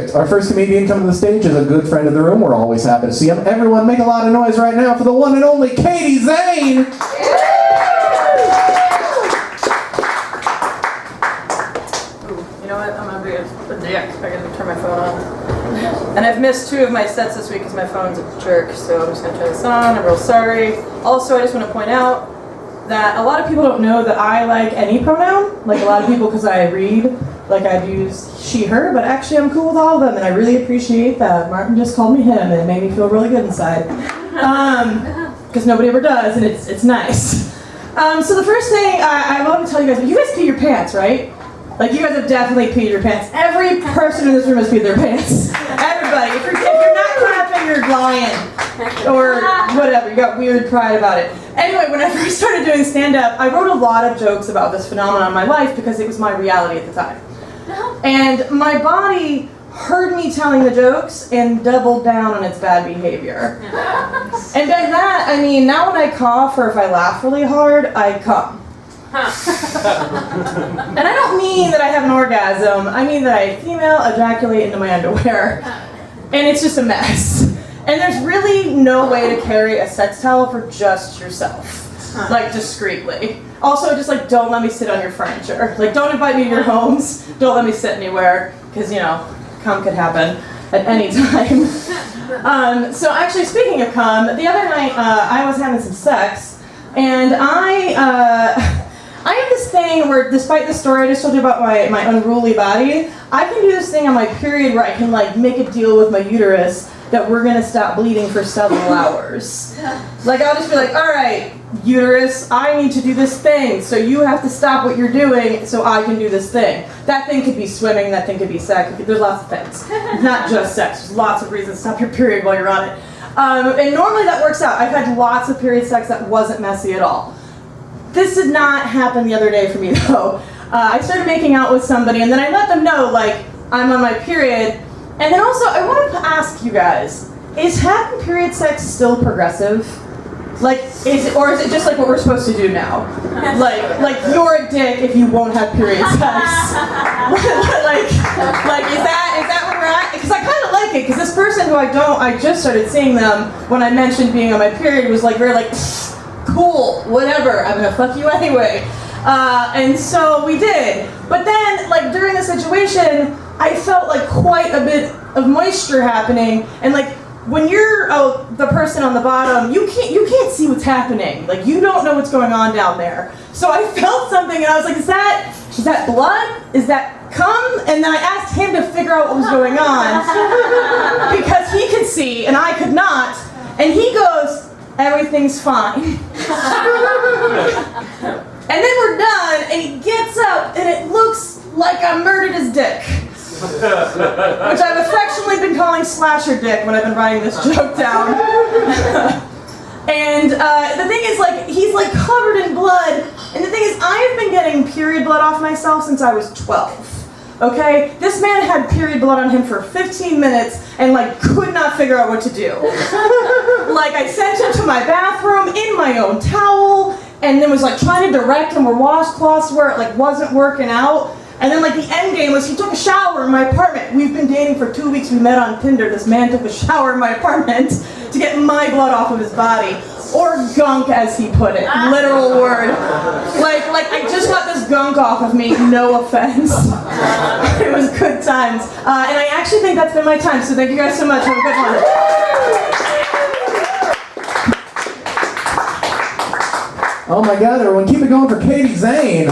Our first comedian coming to the stage is a good friend of the room. We're always happy to see him. Everyone make a lot of noise right now for the one and only Katie Zane! Ooh, you know what? I'm gonna be a dick. I gotta turn my phone on. And I've missed 2 of my sets this week because my phone's a jerk, so I'm just gonna turn this on. I'm real sorry. Also, I just want to point out that a lot of people don't know that I like any pronoun. Like a lot of people, because I read, like I'd use she, her, but actually I'm cool with all of them, and I really appreciate that. Martin just called me him, and it made me feel really good inside. Because nobody ever does, and it's nice. So the first thing I want to tell you guys, you guys pee your pants, right? Like you guys have definitely peed your pants. Every person in this room has peed their pants. Everybody. If you're not clapping, you're lying. Or whatever, you got weird pride about it. Anyway, when I first started doing stand-up, I wrote a lot of jokes about this phenomenon in my life because it was my reality at the time. And my body heard me telling the jokes and doubled down on its bad behavior. And by that, I mean, now when I cough or if I laugh really hard, I come. And I don't mean that I have an orgasm, I mean that I female ejaculate into my underwear. And it's just a mess. And there's really no way to carry a sex towel for just yourself, like discreetly. Also, just like don't let me sit on your furniture. Like don't invite me to your homes, don't let me sit anywhere, because you know, cum could happen at any time. So actually, speaking of cum, the other night I was having some sex, and I have this thing where, despite the story I just told you about my unruly body, I can do this thing on my period where I can like make a deal with my uterus that we're gonna stop bleeding for several hours. Like I'll just be like, all right, uterus, I need to do this thing, so you have to stop what you're doing so I can do this thing. That thing could be swimming, that thing could be sex, there's lots of things. It's not just sex, there's lots of reasons to stop your period while you're on it. And normally that works out. I've had lots of period sex that wasn't messy at all. This did not happen the other day for me though. I started making out with somebody and then I let them know like I'm on my period. And then also I wanted to ask you guys, is having period sex still progressive? Like is it just like what we're supposed to do now? Like you're a dick if you won't have period sex. like is that where we're at? Because I kind of like it because this person who I just started seeing them when I mentioned being on my period was like very like cool, whatever, I'm gonna fuck you anyway. And so we did. But then, like, during the situation, I felt like quite a bit of moisture happening. And like, when you're the person on the bottom, you can't see what's happening. Like, you don't know what's going on down there. So I felt something and I was like, is that blood? Is that cum? And then I asked him to figure out what was going on. Because he could see and I could not. And he goes, everything's fine. And then we're done, and he gets up, and it looks like I murdered his dick. Which I've affectionately been calling slasher dick when I've been writing this joke down. And the thing is, like, he's like covered in blood, and the thing is, I've been getting period blood off myself since I was 12. Okay? This man had period blood on him for 15 minutes and like could not figure out what to do. Like I sent him to my bathroom in my own towel and then was like trying to direct him where washcloths were, it like wasn't working out. And then like the end game was he took a shower in my apartment. We've been dating for 2 weeks, we met on Tinder. This man took a shower in my apartment to get my blood off of his body. Or gunk, as he put it. Literal word. Like I just got this gunk off of me, no offense. It was good times. And I actually think that's been my time, so thank you guys so much. Have a good one. Oh my god, everyone, keep it going for Katie Zane.